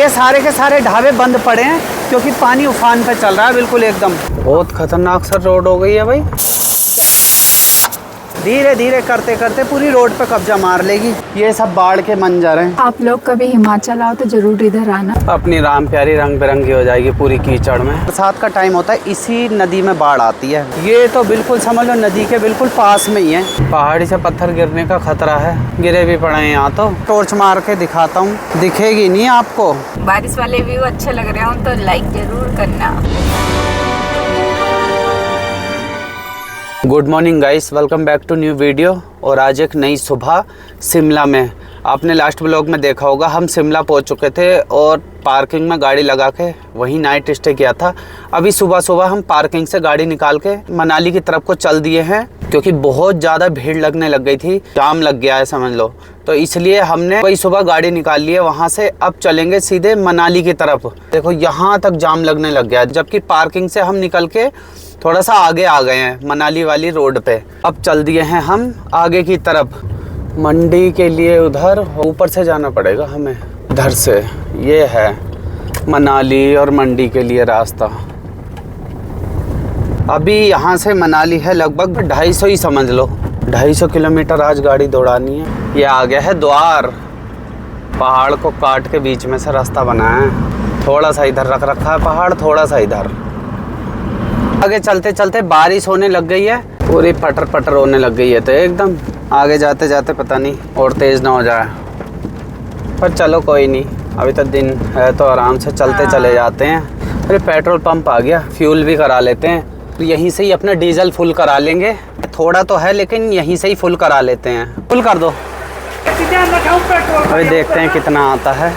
ये सारे के सारे ढाबे बंद पड़े हैं क्योंकि पानी उफान पे चल रहा है बिल्कुल एकदम। बहुत खतरनाक सा रोड हो गई है भाई। धीरे धीरे करते करते पूरी रोड पे कब्जा मार लेगी। ये सब बाढ़ के मंजर हैं। आप लोग कभी हिमाचल आओ तो जरूर इधर आना। अपनी राम प्यारी रंग बिरंगी हो जाएगी पूरी कीचड़ में। बरसात का टाइम होता है, इसी नदी में बाढ़ आती है। ये तो बिल्कुल समझ लो नदी के बिल्कुल पास में ही है। पहाड़ी से पत्थर गिरने का खतरा है, गिरे भी पड़े हैं यहाँ। तो टॉर्च मार के दिखाता हूँ, दिखेगी नहीं आपको। बारिश वाले व्यू अच्छे लग रहे हो तो लाइक जरूर करना। Good morning guys, welcome back to new video. और आज एक नई सुबह शिमला में। आपने लास्ट ब्लॉग में देखा होगा, हम शिमला पहुंच चुके थे और पार्किंग में गाड़ी लगा के वहीं नाइट स्टे किया था। अभी सुबह सुबह हम पार्किंग से गाड़ी निकाल के मनाली की तरफ को चल दिए हैं क्योंकि बहुत ज़्यादा भीड़ लगने लग गई थी, जाम लग गया है समझ लो। तो इसलिए हमने वही सुबह गाड़ी निकाल ली है वहाँ से। अब चलेंगे सीधे मनाली की तरफ। देखो यहाँ तक जाम लगने लग गया है, जबकि पार्किंग से हम निकल के थोड़ा सा आगे आ गए हैं मनाली वाली रोड पे। अब चल दिए हैं हम आगे की तरफ मंडी के लिए। उधर ऊपर से जाना पड़ेगा हमें, इधर से। ये है मनाली और मंडी के लिए रास्ता। अभी यहाँ से मनाली है लगभग 250 ही समझ लो, 250 किलोमीटर आज गाड़ी दौड़ानी है। ये आ गया है द्वार, पहाड़ को काट के बीच में से रास्ता बनाया है। थोड़ा सा इधर रख रखा है पहाड़, थोड़ा सा इधर। आगे चलते चलते बारिश होने लग गई है, पूरी पटर पटर होने लग गई है। तो एकदम आगे जाते जाते पता नहीं और तेज़ ना हो जाए, पर चलो कोई नहीं, अभी तो दिन है तो आराम से चलते चले जाते हैं। अरे पेट्रोल पंप आ गया, फ्यूल भी करा लेते हैं। तो यहीं से ही अपना डीजल फुल करा लेंगे। थोड़ा तो है लेकिन यहीं से ही फुल करा लेते हैं। फुल कर दो, अभी देखते हैं कितना आता है।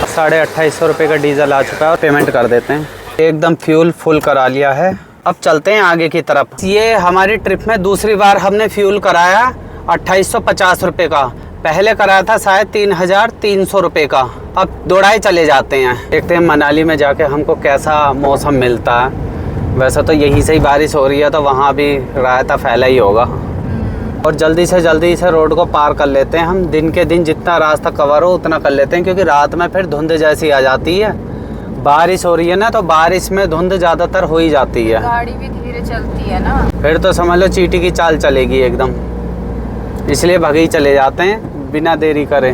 2850 रुपये का डीजल आ चुका है और पेमेंट कर देते हैं। एकदम फ्यूल फुल करा लिया है। अब चलते हैं आगे की तरफ। ये हमारी ट्रिप में दूसरी बार हमने फ्यूल कराया 2850 रुपये का। पहले कराया था शायद 3300 रुपये का। अब दौड़ाए चले जाते हैं, देखते हैं मनाली में जाके हमको कैसा मौसम मिलता है। वैसे तो यहीं से ही बारिश हो रही है तो वहाँ भी रायता फैला ही होगा। और जल्दी से रोड को पार कर लेते हैं हम। दिन के दिन जितना रास्ता कवर हो उतना कर लेते हैं क्योंकि रात में फिर धुंध जैसी आ जाती है। बारिश हो रही है ना, तो बारिश में धुंध ज़्यादातर हो ही जाती है। गाड़ी भी धीरे चलती है ना, फिर तो समझ लो चींटी की चाल चलेगी एकदम। इसलिए भगे ही चले जाते हैं बिना देरी करे।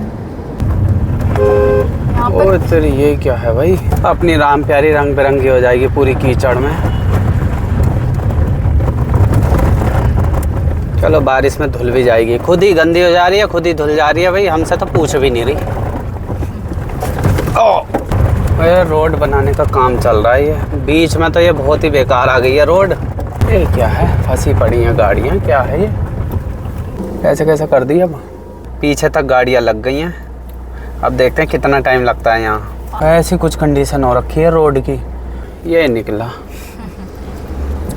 और तेरी ये क्या है भाई, अपनी राम प्यारी रंग बिरंगी हो जाएगी पूरी कीचड़ में। चलो बारिश में धुल भी जाएगी, खुद ही गंदी हो जा रही है, खुद ही धुल जा रही है भाई, हमसे तो पूछ भी नहीं रही। रोड बनाने का काम चल रहा है। ये बीच में तो ये बहुत ही बेकार आ गई है रोड। ये क्या है, फंसी पड़ी हैं गाड़ियाँ, क्या है ये, ऐसे कैसे कर दी। अब पीछे तक गाड़ियाँ लग गई हैं। अब देखते हैं कितना टाइम लगता है यहाँ। ऐसी कुछ कंडीशन हो रखी है रोड की। ये निकला,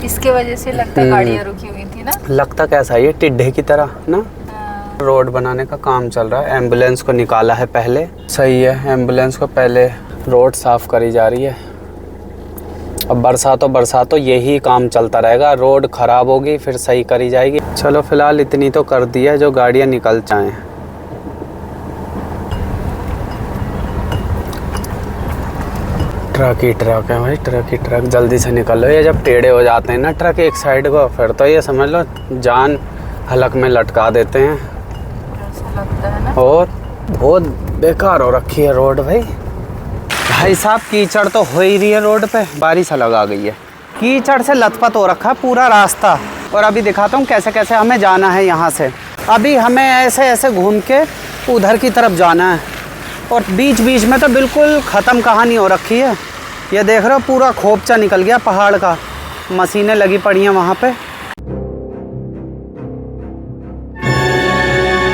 इसके वजह से लगता है गाड़ियाँ रुकी हुई थी ना। लगता कैसा है ये, टिड्ढे की तरह ना। रोड बनाने का काम चल रहा है। एम्बुलेंस को निकाला है पहले, सही है। एम्बुलेंस को पहले रोड साफ करी जा रही है। अब बरसातों यही काम चलता रहेगा। रोड ख़राब होगी फिर सही करी जाएगी। चलो फिलहाल इतनी तो कर दी है जो गाड़ियाँ निकल जाएँ। ट्रक ही ट्रक है भाई, ट्रक ही ट्रक। जल्दी से निकलो। ये जब टेढ़े हो जाते हैं ना ट्रक एक साइड को, फिर तो ये समझ लो जान हलक में लटका देते हैं। ऐसा लगता है ना। और बहुत बेकार हो रखी है रोड भाई। भाई साहब कीचड़ तो हो ही रही है रोड पे, बारिश अलग आ गई है। कीचड़ से लथपथ हो रखा है पूरा रास्ता। और अभी दिखाता हूँ कैसे कैसे हमें जाना है यहाँ से। अभी हमें ऐसे घूम के उधर की तरफ जाना है। और बीच बीच में तो बिल्कुल ख़त्म कहानी हो रखी है। ये देख रहे हो पूरा खोपचा निकल गया पहाड़ का, मशीनें लगी पड़ी हैं वहाँ पे।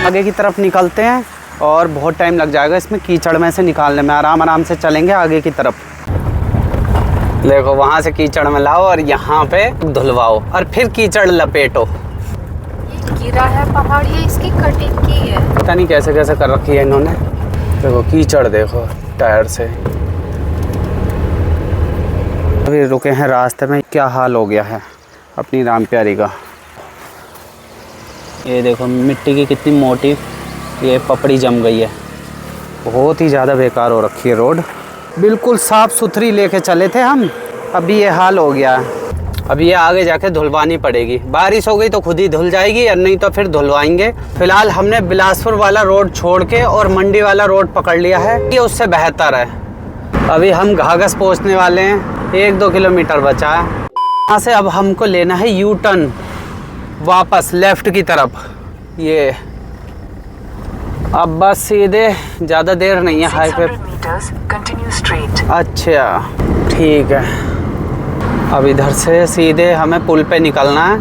आगे की तरफ निकलते हैं और बहुत टाइम लग जाएगा इसमें कीचड़ में से निकालने में। आराम से चलेंगे आगे की तरफ। देखो वहाँ से कीचड़ में लाओ और यहाँ पे धुलवाओ और फिर कीचड़ लपेटो। ये गिरा है पहाड़, ये इसकी कटिंग की है। पता नहीं कैसे कैसे कर रखी है इन्होंने। देखो कीचड़ देखो टायर से। अभी रुके हैं रास्ते में, क्या हाल हो गया है अपनी राम प्यारी का। ये देखो मिट्टी की कितनी मोटी ये पपड़ी जम गई है। बहुत ही ज़्यादा बेकार हो रखी है रोड। बिल्कुल साफ़ सुथरी लेके चले थे हम, अभी ये हाल हो गया है। अब ये आगे जाके धुलवानी पड़ेगी, बारिश हो गई तो खुद ही धुल जाएगी और नहीं तो फिर धुलवाएंगे। फिलहाल हमने बिलासपुर वाला रोड छोड़ के और मंडी वाला रोड पकड़ लिया है, ये उससे बेहतर है। अभी हम घाघस पहुंचने वाले हैं, 1-2 किलोमीटर बचा है। यहाँ से अब हमको लेना है यू टर्न वापस लेफ़्ट की तरफ। ये अब बस सीधे, ज़्यादा देर नहीं है हाईवे। अच्छा ठीक है, अब इधर से सीधे हमें पुल पे निकलना है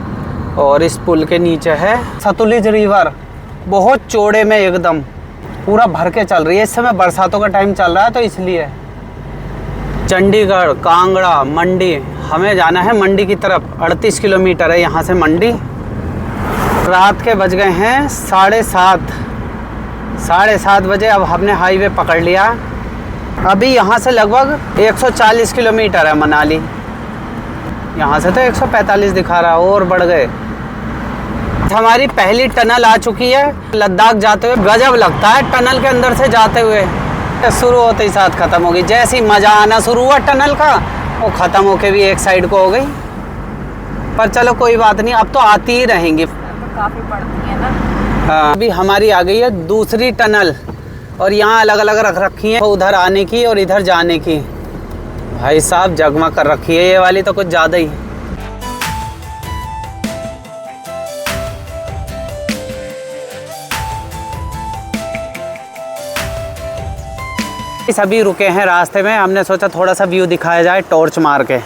और इस पुल के नीचे है सतलुज रिवर, बहुत चौड़े में एकदम पूरा भर के चल रही है। इस समय बरसातों का टाइम चल रहा है तो इसलिए। चंडीगढ़, कांगड़ा, मंडी, हमें जाना है मंडी की तरफ। 38 किलोमीटर है यहाँ से मंडी। रात के बज गए हैं 7:30 बजे। अब हमने हाईवे पकड़ लिया। अभी यहाँ से लगभग 140 किलोमीटर है मनाली। यहाँ से तो 145 दिखा रहा है, और बढ़ गए। हमारी पहली टनल आ चुकी है। लद्दाख जाते हुए गजब लगता है टनल के अंदर से जाते हुए। शुरू होते ही साथ ख़त्म हो गई। जैसे ही मज़ा आना शुरू हुआ टनल का, वो ख़त्म होके भी एक साइड को हो गई। पर चलो कोई बात नहीं, अब तो आती ही रहेंगी। काफ़ी पड़ती है ना। हाँ, अभी हमारी आ गई है दूसरी टनल और यहाँ अलग अलग रख रखी है, उधर आने की और इधर जाने की। भाई साहब जगमग कर रखी है ये वाली तो कुछ ज़्यादा ही। सभी रुके हैं रास्ते में, हमने सोचा थोड़ा सा व्यू दिखाया जाए टॉर्च मार के।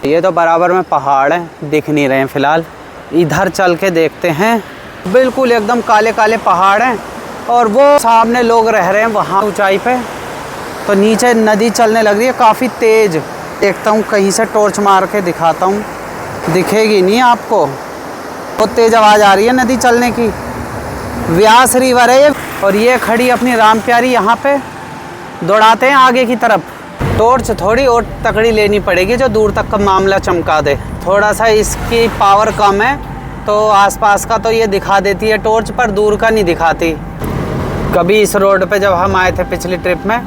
ये तो बराबर में पहाड़ हैं, दिख नहीं रहे हैं फ़िलहाल। इधर चल के देखते हैं, बिल्कुल एकदम काले काले पहाड़ हैं और वो सामने लोग रह रहे हैं वहाँ ऊंचाई पे। तो नीचे नदी चलने लग रही है काफ़ी तेज़। देखता हूँ कहीं से टॉर्च मार के दिखाता हूँ, दिखेगी नहीं आपको, बहुत तेज़ आवाज़ आ रही है नदी चलने की। व्यास रिवर है ये, और ये खड़ी अपनी राम प्यारी यहाँ पे। दौड़ाते हैं आगे की तरफ। टॉर्च थोड़ी और तकड़ी लेनी पड़ेगी जो दूर तक का मामला चमका दे। थोड़ा सा इसकी पावर कम है तो आसपास का तो ये दिखा देती है टॉर्च, पर दूर का नहीं दिखाती। कभी इस रोड पे जब हम आए थे पिछली ट्रिप में,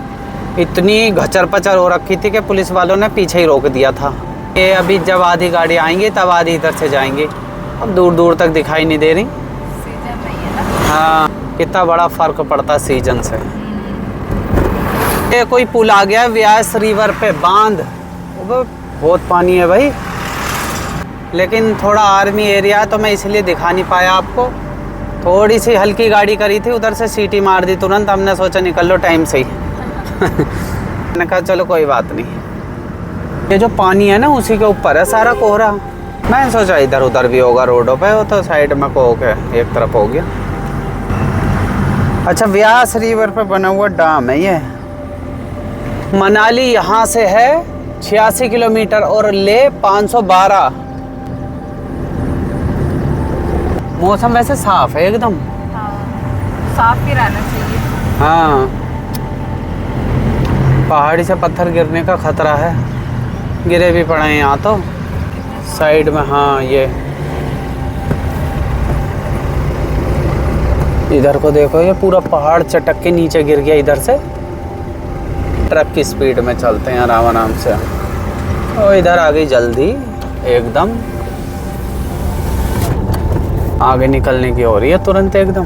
इतनी घचर पचर हो रखी थी कि पुलिस वालों ने पीछे ही रोक दिया था। ये अभी जब आधी गाड़ी आएंगी तब आधी इधर से जाएंगी। अब दूर दूर तक दिखाई नहीं दे रही। सीजन नहीं है ना। हाँ, कितना बड़ा फ़र्क पड़ता है सीजन से। ये कोई पुल आ गया है व्यास रिवर पे, बांध। बहुत पानी है भाई, लेकिन थोड़ा आर्मी एरिया है तो मैं इसलिए दिखा नहीं पाया आपको। थोड़ी सी हल्की गाड़ी करी थी, उधर से सीटी मार दी तुरंत। हमने सोचा निकल लो टाइम से ही। मैंने कहा चलो कोई बात नहीं। ये जो पानी है ना उसी के ऊपर है सारा कोहरा। मैंने सोचा इधर उधर भी होगा रोडों पे, वो तो साइड में को होके एक तरफ हो गया। अच्छा, व्यास रिवर पे बना हुआ डैम है ये। मनाली यहाँ से है 86 किलोमीटर और ले 512। मौसम वैसे साफ है एकदम। हाँ, साफ ही रहना चाहिए। हाँ, पहाड़ी से पत्थर गिरने का खतरा है, गिरे भी पड़े हैं यहाँ तो साइड में। हाँ, ये इधर को देखो, ये पूरा पहाड़ चटक के नीचे गिर गया इधर से। ट्रक की स्पीड में चलते हैं आराम आराम से। और इधर आ गई जल्दी एकदम, आगे निकलने की हो रही है तुरंत एकदम।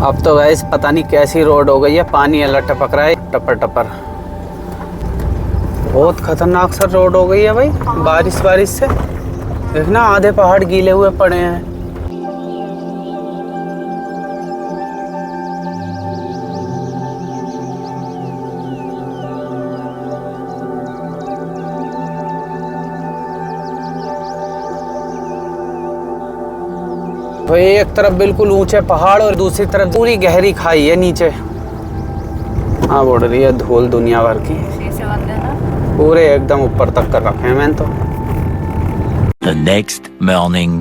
अब तो गाइस पता नहीं कैसी रोड हो गई है, पानी अलग टपक रहा है टपर टपर। बहुत खतरनाक सा रोड हो गई है भाई, बारिश से। देखना आधे पहाड़ गीले हुए पड़े हैं। तो एक तरफ बिल्कुल ऊंचे पहाड़ और दूसरी तरफ पूरी गहरी खाई है नीचे। हाँ, बोल रही है धूल दुनिया भर की, पूरे एकदम ऊपर तक कर रखे हैं मैंने तो। The next morning.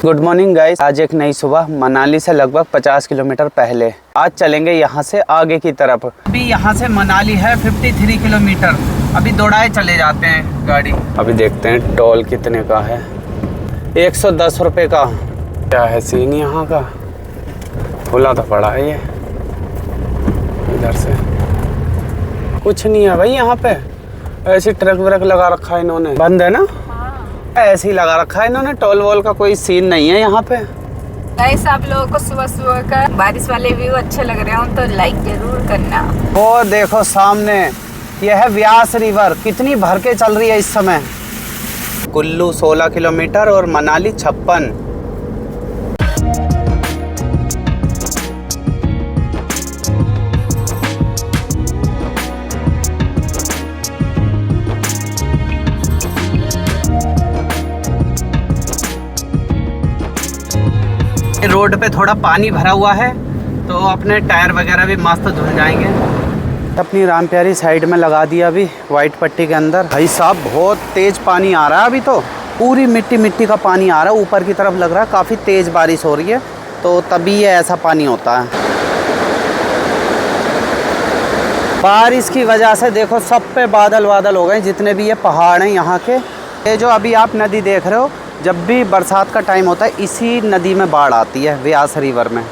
Good morning guys, आज एक नई सुबह मनाली से लगभग 50 किलोमीटर पहले। आज चलेंगे यहाँ से आगे की तरफ। अभी यहाँ से मनाली है 53 किलोमीटर। अभी दौड़ाए चले जाते हैं गाड़ी। अभी देखते हैं टोल कितने का है। 110 रुपये का। क्या है सीन यहाँ का, खुला तो पड़ा है ये। इधर से कुछ नहीं है भाई यहाँ पे। ऐसी ट्रक व्रक लगा रखा है इन्होंने, बंद है ना। ऐसे ही लगा रखा है इन्होंने, टोल वोल का कोई सीन नहीं है यहाँ पे। गाइस, आप लोगों को सुबह सुबह का बारिश वाले व्यू अच्छे लग रहे हो तो लाइक जरूर करना। वो देखो सामने, यह है व्यास रिवर, कितनी भर के चल रही है इस समय। कुल्लू 16 किलोमीटर और मनाली 56। रोड पे थोड़ा पानी भरा हुआ है तो अपने टायर वगैरह भी मस्त धुल जाएंगे। अपनी राम प्यारी साइड में लगा दिया अभी वाइट पट्टी के अंदर। भाई साहब बहुत तेज पानी आ रहा है, अभी तो पूरी मिट्टी मिट्टी का पानी आ रहा है ऊपर की तरफ। लग रहा है काफ़ी तेज़ बारिश हो रही है तो तभी ये ऐसा पानी होता है। बारिश की वजह से देखो सब पे बादल बादल हो गए, जितने भी ये पहाड़ हैं यहाँ के। ये जो अभी आप नदी देख रहे हो, जब भी बरसात का टाइम होता है इसी नदी में बाढ़ आती है, व्यास रिवर में।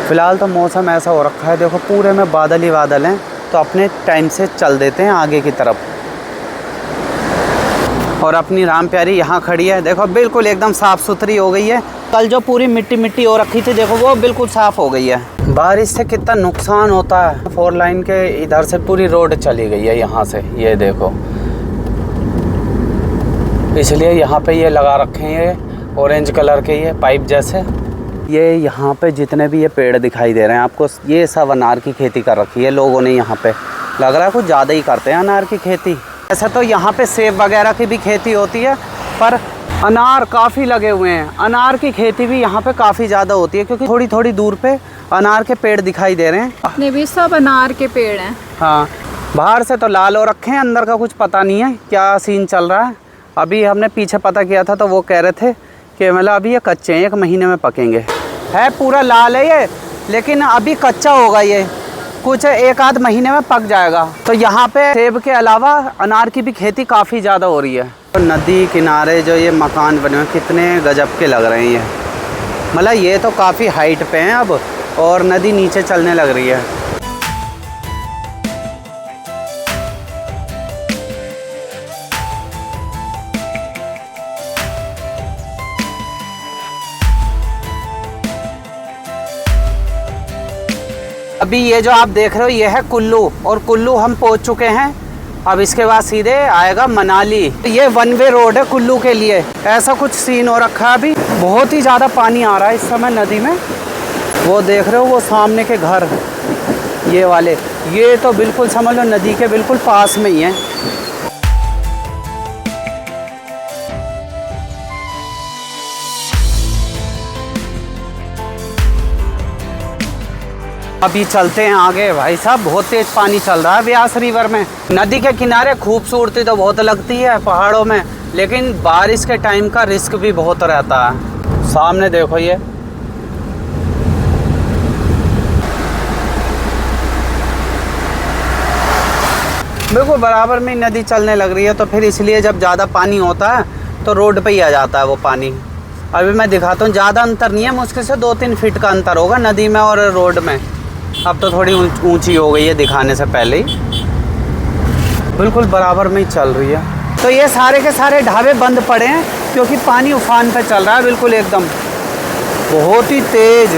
फ़िलहाल तो मौसम ऐसा हो रखा है, देखो पूरे में बादल ही बादल हैं, तो अपने टाइम से चल देते हैं आगे की तरफ। और अपनी राम प्यारी यहाँ खड़ी है, देखो बिल्कुल एकदम साफ़ सुथरी हो गई है। कल जो पूरी मिट्टी मिट्टी हो रखी थी देखो वो बिल्कुल साफ़ हो गई है। बारिश से कितना नुकसान होता है। 4 लाइन के इधर से पूरी रोड चली गई है यहाँ से, ये देखो। इसलिए यहाँ पे ये लगा रखे हैं ये ऑरेंज कलर के ये पाइप जैसे। ये यहाँ पे जितने भी ये पेड़ दिखाई दे रहे हैं आपको, ये सब अनार की खेती कर रखी है लोगों ने यहाँ पे। लग रहा है कुछ ज़्यादा ही करते हैं अनार की खेती। ऐसा तो यहाँ पे सेब वगैरह की भी खेती होती है, पर अनार काफ़ी लगे हुए हैं। अनार की खेती भी यहाँ पे काफ़ी ज़्यादा होती है क्योंकि थोड़ी थोड़ी दूर पे अनार के पेड़ दिखाई दे रहे हैं। अपने भी सब अनार के पेड़ हैं। हाँ, बाहर से तो लाल हो रखे हैं, अंदर का कुछ पता नहीं है क्या सीन चल रहा है। अभी हमने पीछे पता किया था तो वो कह रहे थे कि मतलब अभी ये कच्चे हैं, 1 महीने में पकेंगे। है पूरा लाल है ये, लेकिन अभी कच्चा होगा ये, कुछ 1 आध महीने में पक जाएगा। तो यहाँ पे सेब के अलावा अनार की भी खेती काफ़ी ज़्यादा हो रही है। तो नदी किनारे जो ये मकान बने हुए कितने गजब के लग रहे हैं ये। मतलब ये तो काफ़ी हाइट पे हैं अब, और नदी नीचे चलने लग रही है। अभी ये जो आप देख रहे हो ये है कुल्लू, और कुल्लू हम पहुंच चुके हैं। अब इसके बाद सीधे आएगा मनाली। ये 1 वे रोड है कुल्लू के लिए। ऐसा कुछ सीन हो रखा है। अभी बहुत ही ज़्यादा पानी आ रहा है इस समय नदी में। वो देख रहे हो वो सामने के घर, ये वाले, ये तो बिल्कुल समझ लो नदी के बिल्कुल पास में ही है। अभी चलते हैं आगे। भाई साहब बहुत तेज पानी चल रहा है व्यास रिवर में। नदी के किनारे खूबसूरती तो बहुत लगती है पहाड़ों में, लेकिन बारिश के टाइम का रिस्क भी बहुत रहता है। सामने देखो ये बिल्कुल बराबर में नदी चलने लग रही है, तो फिर इसलिए जब ज़्यादा पानी होता है तो रोड पे ही आ जाता है वो पानी। अभी मैं दिखाता हूँ, ज़्यादा अंतर नहीं है, मुश्किल से 2-3 फीट का अंतर होगा नदी में और रोड में। अब तो थोड़ी ऊंची हो गई है दिखाने से पहले ही, बिल्कुल बराबर में ही चल रही है। तो ये सारे के सारे ढाबे बंद पड़े हैं क्योंकि पानी उफान पे चल रहा है बिल्कुल एकदम, बहुत ही तेज।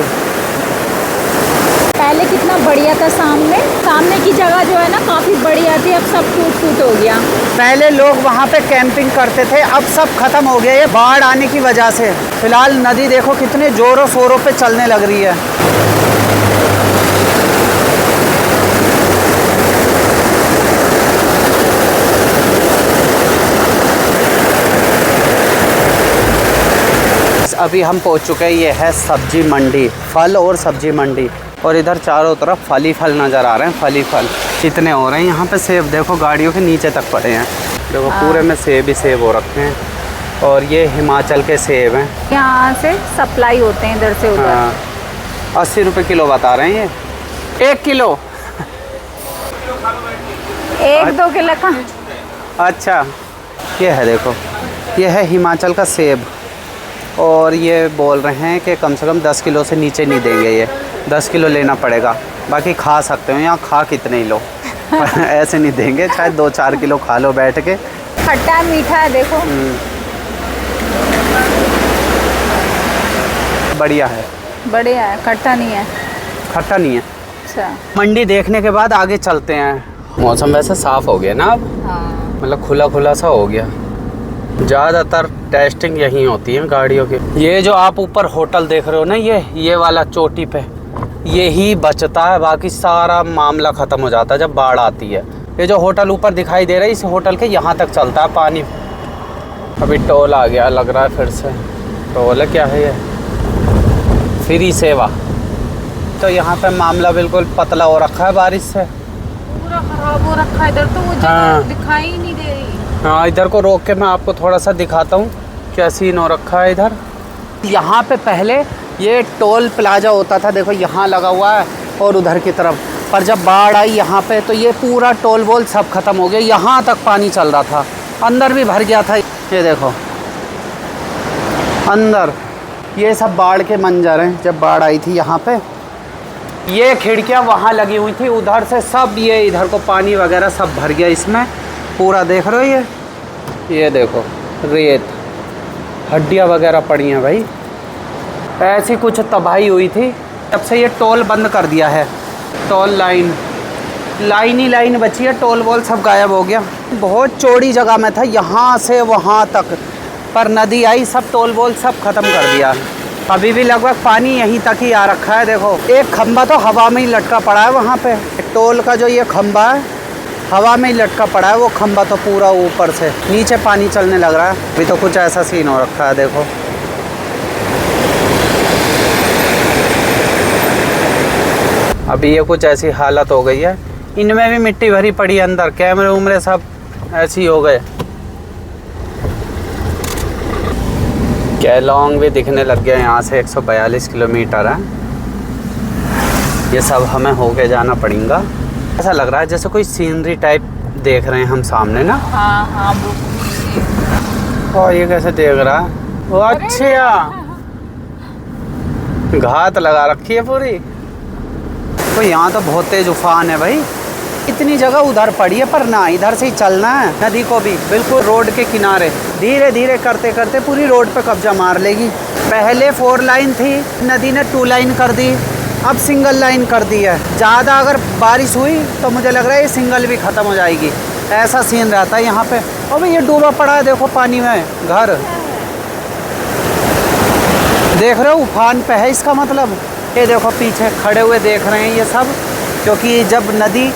पहले कितना बढ़िया था, सामने की जगह जो है ना काफ़ी बढ़िया थी, अब सब टूट हो गया। पहले लोग वहाँ पे कैंपिंग करते थे, अब सब खत्म हो गया ये बाढ़ आने की वजह से। फिलहाल नदी देखो कितने जोरों शोरों पे चलने लग रही है। अभी हम पहुंच चुके हैं, ये है सब्जी मंडी, फल और सब्जी मंडी। और इधर चारों तरफ फल ही फल नज़र आ रहे हैं, फल ही फल कितने हो रहे हैं यहाँ पे। सेब देखो गाड़ियों के नीचे तक पड़े हैं, देखो पूरे में सेब ही सेब हो रखे हैं। और ये हिमाचल के सेब हैं। यहाँ से सप्लाई होते हैं इधर से उधर। हाँ, 80 रुपये किलो बता रहे हैं ये। 1 किलो 1-2 किलो का। अच्छा, ये है देखो, ये है हिमाचल का सेब। और ये बोल रहे हैं कि कम से कम 10 किलो से नीचे नहीं देंगे, ये 10 किलो लेना पड़ेगा। बाकी खा सकते हो, यहाँ खा कितने ही लो ऐसे नहीं देंगे, चाहे 2-4 किलो खा लो बैठ के। खट्टा मीठा है देखो। बढ़िया है, बढ़िया है, खट्टा नहीं है। खट्टा नहीं है। अच्छा, मंडी देखने के बाद आगे चलते हैं। मौसम वैसे साफ़ हो गया ना अब, हाँ। मतलब खुला खुला सा हो गया। ज़्यादातर टेस्टिंग यहीं होती है गाड़ियों की। ये जो आप ऊपर होटल देख रहे हो ना, ये वाला चोटी पे यही बचता है, बाकी सारा मामला ख़त्म हो जाता है जब बाढ़ आती है। ये जो होटल ऊपर दिखाई दे रहा है, इस होटल के यहाँ तक चलता है पानी। अभी टोल आ गया लग रहा है, फिर से टोल है क्या है ये, फ्री सेवा। तो यहाँ पे मामला बिल्कुल पतला हो रखा है बारिश से, पूरा खराब हो रखा है इधर तो। वो हाँ। जगह दिखाई ही नहीं दे रही। हाँ, इधर को रोक के मैं आपको थोड़ा सा दिखाता हूँ क्या सीन हो रखा है इधर। यहाँ पे पहले ये टोल प्लाजा होता था, देखो यहाँ लगा हुआ है और उधर की तरफ। पर जब बाढ़ आई यहाँ पे तो ये पूरा टोल वोल सब खत्म हो गया, यहाँ तक पानी चल रहा था, अंदर भी भर गया था। ये देखो अंदर, ये सब बाढ़ के मंजर हैं जब बाढ़ आई थी यहाँ पे। ये खिड़कियाँ वहाँ लगी हुई थी, उधर से सब ये इधर को पानी वगैरह सब भर गया इसमें पूरा। देख रहे हो ये देखो रेत, हड्डियाँ वगैरह पड़ी हैं भाई। ऐसी कुछ तबाही हुई थी। तब से ये टोल बंद कर दिया है, टोल लाइन ही लाइन बची है, टोल वोल सब गायब हो गया। बहुत चौड़ी जगह में था, यहाँ से वहाँ तक, पर नदी आई सब टोल वोल सब ख़त्म कर दिया। अभी भी लगभग पानी यहीं तक ही आ रखा है। देखो एक खंबा तो हवा में ही लटका पड़ा है वहाँ पे, टोल का जो ये खंबा है हवा में ही लटका पड़ा है, वो खंबा तो पूरा ऊपर से नीचे पानी चलने लग रहा है। अभी तो कुछ ऐसा सीन हो रखा है देखो। अभी ये कुछ ऐसी हालत हो गई है, इनमें भी मिट्टी भरी पड़ी है अंदर, कैमरे उमरे सब ऐसे ही हो गए। केलोंग भी दिखने लग गया, यहाँ से 142 किलोमीटर है। ये सब हमें होके जाना पड़ेगा। ऐसा लग रहा है जैसे कोई सीनरी टाइप देख रहे हैं हम सामने ना। हाँ हाँ, और ये कैसे देख रहा है, वो अच्छा घात लगा रखी है पूरी। तो यहाँ तो बहुत तेज उफान है भाई, इतनी जगह उधर पड़ी है, पर ना इधर से ही चलना है नदी को भी बिल्कुल रोड के किनारे। धीरे धीरे करते करते पूरी रोड पे कब्जा मार लेगी। पहले 4 लाइन थी, नदी ने 2 लाइन कर दी, अब सिंगल लाइन कर दी है। ज़्यादा अगर बारिश हुई तो मुझे लग रहा है ये सिंगल भी ख़त्म हो जाएगी, ऐसा सीन रहता है यहाँ पे। और भाई ये डूबा पड़ा है देखो पानी में घर, देख रहे हो उफान पे है इसका मतलब। ये देखो पीछे खड़े हुए देख रहे हैं ये सब, क्योंकि जब नदी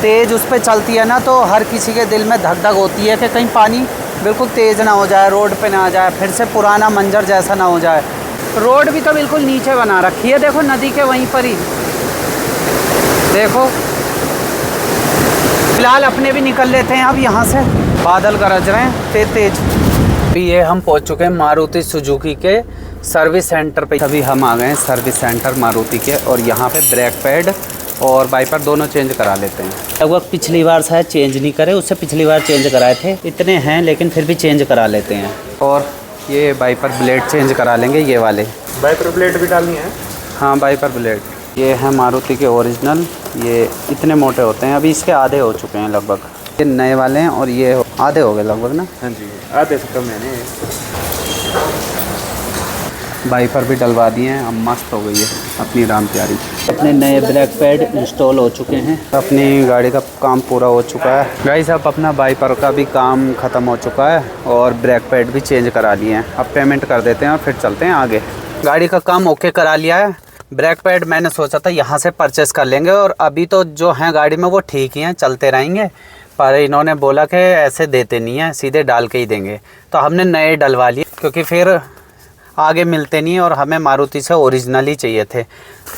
तेज़ उस पर चलती है ना तो हर किसी के दिल में धक धक होती है कि कहीं पानी बिल्कुल तेज़ ना हो जाए, रोड पे ना आ जाए, फिर से पुराना मंजर जैसा ना हो जाए। रोड भी तो बिल्कुल नीचे बना रखी है, देखो नदी के वहीं पर ही देखो। फिलहाल अपने भी निकल लेते हैं अब यहाँ से, बादल गरज रहे हैं तेज तेज। अभी ये हम पहुँच चुके हैं मारुति सुजुकी के सर्विस सेंटर पे। अभी हम आ गए हैं सर्विस सेंटर मारुति के, और यहाँ पे ब्रेक पैड और वाइपर दोनों चेंज करा लेते हैं। लगभग पिछली बार शायद चेंज नहीं करे, उससे पिछली बार चेंज कराए थे। इतने हैं लेकिन फिर भी चेंज करा लेते हैं। और ये वाइपर ब्लेड चेंज करा लेंगे, ये वाले वाइपर ब्लेड भी डालनी है। हाँ वाइपर ब्लेड, ये है मारुति के ओरिजिनल, ये इतने मोटे होते हैं। अभी इसके आधे हो चुके हैं लगभग, ये नए वाले हैं और ये आधे हो गए लगभग ना। हाँ जी, आधे से कम है। वाइपर भी डलवा दिए हैं, अब मस्त हो गई है अपनी राम प्यारी। अपने नए ब्रेक पैड इंस्टॉल हो चुके हैं, अपनी गाड़ी का काम पूरा हो चुका है गाइस। अब अपना वाइपर का भी काम ख़त्म हो चुका है और ब्रेक पैड भी चेंज करा लिए हैं। अब पेमेंट कर देते हैं और फिर चलते हैं आगे। गाड़ी का काम ओके करा लिया है। ब्रेक पैड मैंने सोचा था यहाँ से परचेस कर लेंगे, और अभी तो जो हैं गाड़ी में वो ठीक ही हैं, चलते रहेंगे। पर इन्होंने बोला कि ऐसे देते नहीं हैं, सीधे डाल के ही देंगे, तो हमने नए डलवा लिए, क्योंकि फिर आगे मिलते नहीं और हमें मारुति से ओरिजिनल ही चाहिए थे।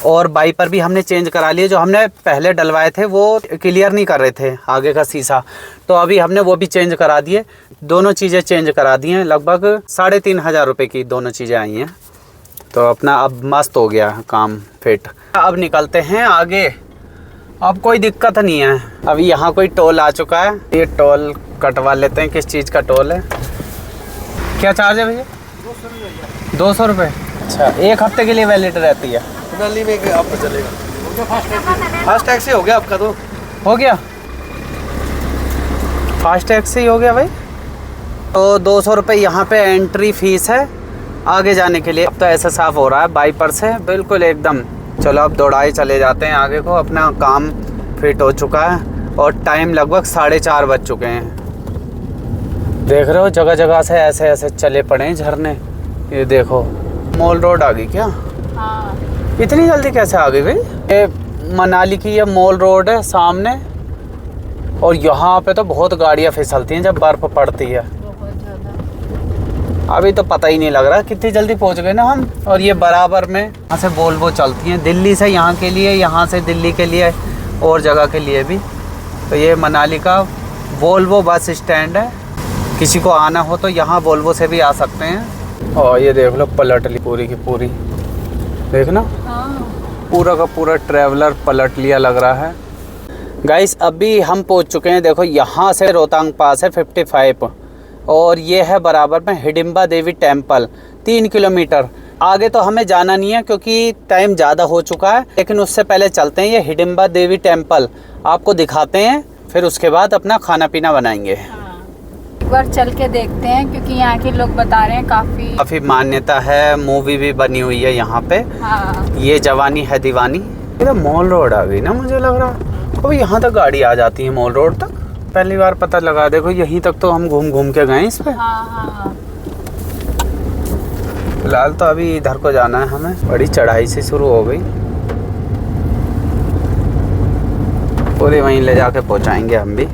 और वाइपर भी हमने चेंज करा लिए, जो हमने पहले डलवाए थे वो क्लियर नहीं कर रहे थे आगे का शीशा, तो अभी हमने वो भी चेंज करा दिए। दोनों चीज़ें चेंज करा दी हैं, लगभग 3,500 रुपये की दोनों चीज़ें आई हैं। तो अपना अब मस्त हो गया काम फिट। अब निकलते हैं आगे। अब कोई दिक्कत नहीं है। अभी यहाँ कोई टोल आ चुका है, ये टोल कटवा लेते हैं। किस चीज़ का टोल है, क्या चार्ज है भैया? 200 रुपये। अच्छा, 1 हफ्ते के लिए वैलिड रहती है। मनाली में एक हफ्ता चलेगा। फास्ट टैग से हो गया आपका? तो हो गया, फास्ट टैग से ही हो गया भाई। तो 200 रुपये यहाँ पे एंट्री फीस है आगे जाने के लिए। अब तो ऐसा साफ हो रहा है बाइपर से बिल्कुल एकदम। चलो अब दौड़ाए चले जाते हैं आगे को। अपना काम फिट हो चुका है और टाइम लगभग 4:30 बज चुके हैं। देख रहे हो जगह जगह से ऐसे ऐसे चले पड़े हैं झरने। ये देखो मॉल रोड आ गई क्या? हाँ। इतनी जल्दी कैसे आ गई भाई? ये मनाली की ये मॉल रोड है सामने, और यहाँ पे तो बहुत गाड़ियाँ फिसलती हैं जब बर्फ़ पड़ती है। बहुत ज़्यादा। अभी तो पता ही नहीं लग रहा कितनी जल्दी पहुँच गए ना हम। और ये बराबर में यहाँ से वोल्वो चलती हैं, दिल्ली से यहाँ के लिए, यहाँ से दिल्ली के लिए और जगह के लिए भी। तो ये मनाली का वोल्वो बस स्टैंड है। किसी को आना हो तो यहाँ वोल्वो से भी आ सकते हैं। और ये देख लो पलट ली पूरी की पूरी, देखना पूरा का पूरा ट्रैवलर पलट लिया लग रहा है। गाइस अभी हम पहुंच चुके हैं। देखो यहाँ से रोहतांग पास है 55, और ये है बराबर में हिडिंबा देवी टेम्पल 3 किलोमीटर। आगे तो हमें जाना नहीं है क्योंकि टाइम ज़्यादा हो चुका है, लेकिन उससे पहले चलते हैं ये हिडिंबा देवी टेम्पल, आपको दिखाते हैं। फिर उसके बाद अपना खाना पीना बनाएंगे। एक बार चल के देखते हैं क्योंकि यहाँ के लोग बता रहे हैं काफ़ी मान्यता है। मूवी भी बनी हुई है यहाँ पे। हाँ। ये जवानी है दीवानी। ये मॉल रोड आ गई ना, मुझे लग रहा अब यहाँ तक गाड़ी आ जाती है मॉल रोड तक। पहली बार पता लगा। देखो यहीं तक तो हम घूम घूम के गए इस पे। हाँ। फिलहाल तो अभी इधर को जाना है हमें। बड़ी चढ़ाई से शुरू हो गई, पूरी वहीं ले जाके पहुँचाएंगे हम भी।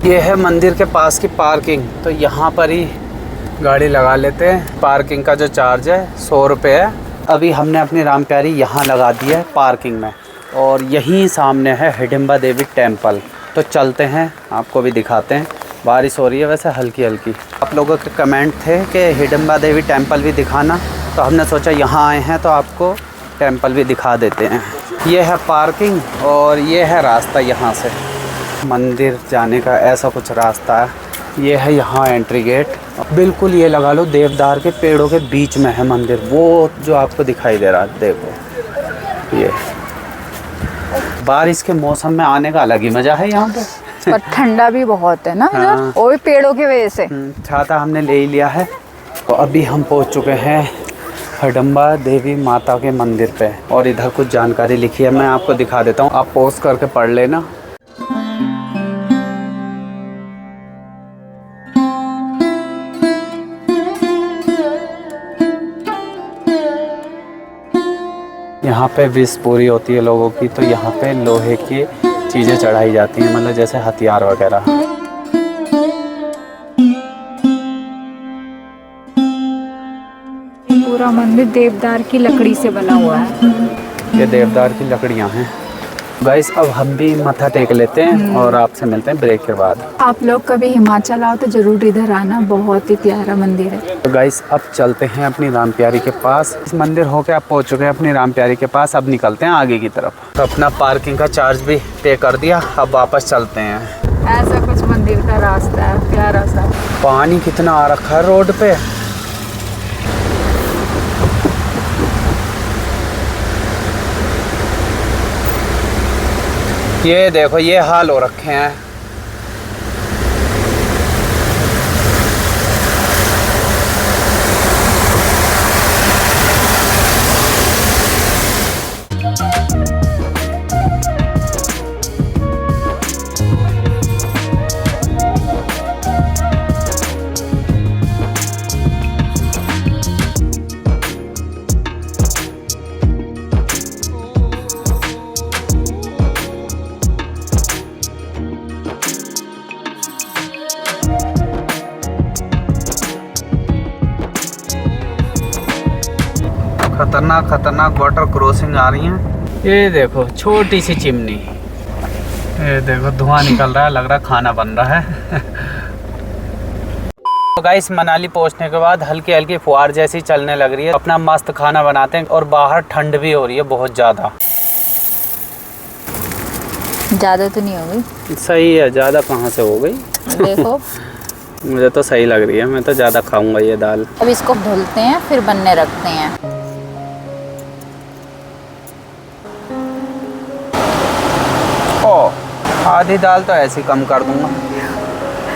ये है मंदिर के पास की पार्किंग, तो यहाँ पर ही गाड़ी लगा लेते हैं। पार्किंग का जो चार्ज है 100 रुपये है। अभी हमने अपनी राम प्यारी यहाँ लगा दी है पार्किंग में, और यहीं सामने है हिडिंबा देवी टेम्पल। तो चलते हैं, आपको भी दिखाते हैं। बारिश हो रही है वैसे हल्की हल्की। आप लोगों के कमेंट थे कि हिडिंबा देवी टेम्पल भी दिखाना, तो हमने सोचा यहाँ आए हैं तो आपको टेम्पल भी दिखा देते हैं। ये है पार्किंग और ये है रास्ता यहाँ से मंदिर जाने का। ऐसा कुछ रास्ता है। ये है यहाँ एंट्री गेट। बिल्कुल ये लगा लो देवदार के पेड़ों के बीच में है मंदिर, वो जो आपको दिखाई दे रहा है। देखो ये बारिश के मौसम में आने का अलग ही मज़ा है यहाँ पे। और ठंडा भी बहुत है ना इधर। हाँ। वो भी पेड़ों की वजह से। छाता हमने ले ही लिया है। तो अभी हम पहुँच चुके हैं हिडिंबा देवी माता के मंदिर पे, और इधर कुछ जानकारी लिखी है, मैं आपको दिखा देता हूँ, आप पॉज करके पढ़ लेना। यहाँ पे विश पूरी होती है लोगों की, तो यहाँ पे लोहे की चीज़ें चढ़ाई जाती हैं, मतलब जैसे हथियार वगैरह। पूरा मंदिर देवदार की लकड़ी से बना हुआ है। ये देवदार की लकड़ियाँ हैं। गाइस अब हम भी माथा टेक लेते हैं और आपसे मिलते हैं ब्रेक के बाद। आप लोग कभी हिमाचल आओ तो जरूर इधर आना, बहुत ही प्यारा मंदिर है। तो गाइस अब चलते हैं अपनी राम प्यारी के पास। इस मंदिर होके आप पहुंच चुके हैं अपनी राम प्यारी के पास। अब निकलते हैं आगे की तरफ। तो अपना पार्किंग का चार्ज भी पे कर दिया, अब वापस चलते हैं। ऐसा कुछ मंदिर का रास्ता है प्यारा सा। पानी कितना आ रखा है रोड पे। ये देखो ये हाल हो रखे हैं। खतरनाक खतरनाक वाटर क्रॉसिंग आ रही हैं। ये देखो छोटी सी चिमनी, ये देखो धुआं निकल रहा है, लग रहा है खाना बन रहा है। तो गाइस मनाली पहुंचने के बाद हल्की हल्की फुहार जैसी चलने लग रही है। अपना मस्त खाना बनाते हैं और बाहर ठंड भी हो रही है बहुत ज़्यादा। ज़्यादा तो नहीं हो गई? सही है, ज़्यादा कहाँ से हो गई। देखो मुझे तो सही लग रही है, मैं तो ज़्यादा खाऊंगा ये दाल। अब इसको धुलते हैं फिर बनने रखते हैं। ओ आधी दाल तो ऐसे ही कम कर दूंगा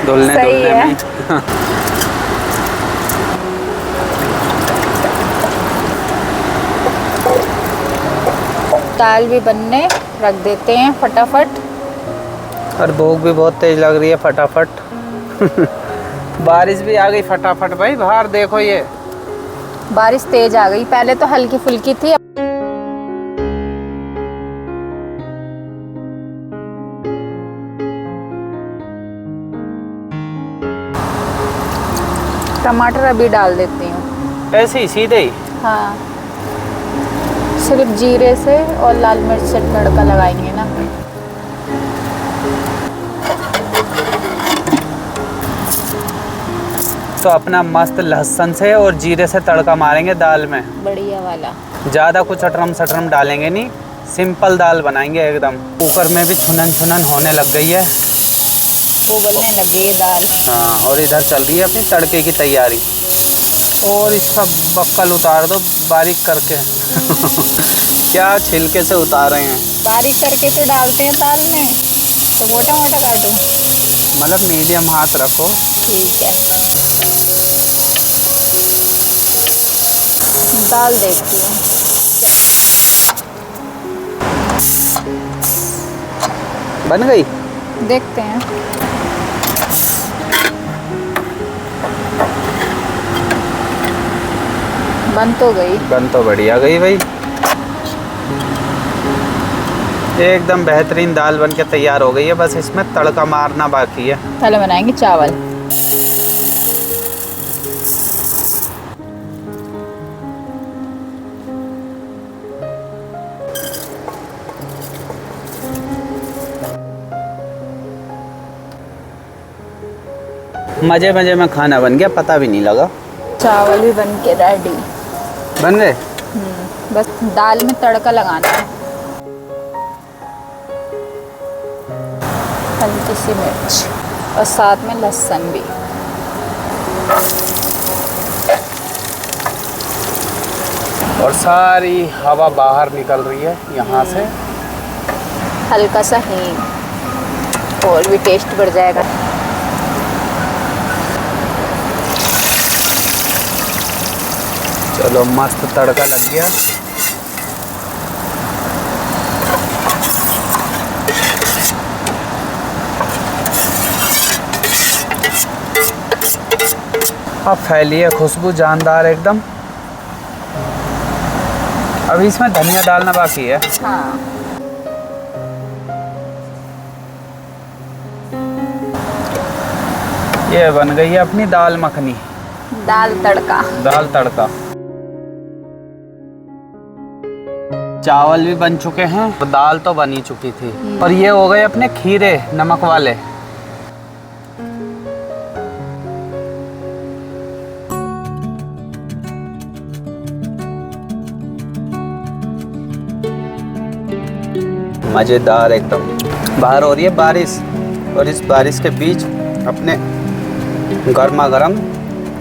धुलने सही है। में। दाल भी बनने रख देते हैं फटाफट। और भूख भी बहुत तेज लग रही है फटाफट। बारिश भी आ गई फटाफट भाई, बाहर देखो ये बारिश तेज आ गई, पहले तो हल्की फुल्की थी। टमाटर अभी डाल देती हूँ। ऐसे ही सीधे ही। हाँ, सिर्फ जीरे से और लाल मिर्च से तड़का लगाएंगे ना। तो अपना मस्त लहसुन से और जीरे से तड़का मारेंगे दाल में, बढ़िया वाला। ज़्यादा कुछ अटरम सटरम डालेंगे नहीं, सिंपल दाल बनाएंगे एकदम। कुकर में भी छुनन छुनन होने लग गई है, उबलने लगी है दाल। हाँ, और इधर चल रही है अपनी तड़के की तैयारी। और इसका बक्कल उतार दो बारीक करके। क्या छिलके से उतार रहे हैं। बारीक करके तो डालते हैं दाल में, तो मोटा मोटा काटो। मतलब मीडियम हाथ रखो। ठीक है, दाल देखती हूँ। बन गई, देखते हैं। बन तो गई। बन तो बढ़िया गई भाई, एकदम बेहतरीन दाल बन के तैयार हो गई है। बस इसमें तड़का मारना बाकी है। पहले बनाएंगे चावल। मजे मजे में खाना बन गया, पता भी नहीं लगा। चावल भी बन के रेडी। बन गए। बस दाल में तड़का लगाना है। हल्की सी मिर्च और साथ में लहसुन भी। और सारी हवा बाहर निकल रही है यहाँ से। हल्का सा हींग और भी टेस्ट बढ़ जाएगा। चलो मस्त तड़का लग गया। अब फैली है खुशबू जानदार एकदम। अभी इसमें धनिया डालना बाकी है। हाँ, ये बन गई है अपनी दाल मखनी। दाल तड़का। दाल तड़का। चावल भी बन चुके हैं, दाल तो बन ही चुकी थी। और ये हो गए अपने खीरे नमक वाले। मजेदार एकदम। बाहर हो रही है बारिश और इस बारिश के बीच अपने गर्मा गर्म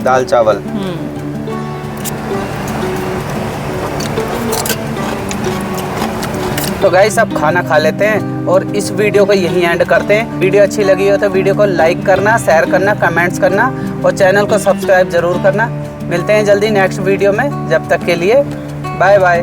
दाल चावल। तो गाइस अब खाना खा लेते हैं और इस वीडियो को यहीं एंड करते हैं। वीडियो अच्छी लगी हो तो वीडियो को लाइक करना, शेयर करना, कमेंट्स करना और चैनल को सब्सक्राइब जरूर करना। मिलते हैं जल्दी नेक्स्ट वीडियो में, जब तक के लिए बाय बाय।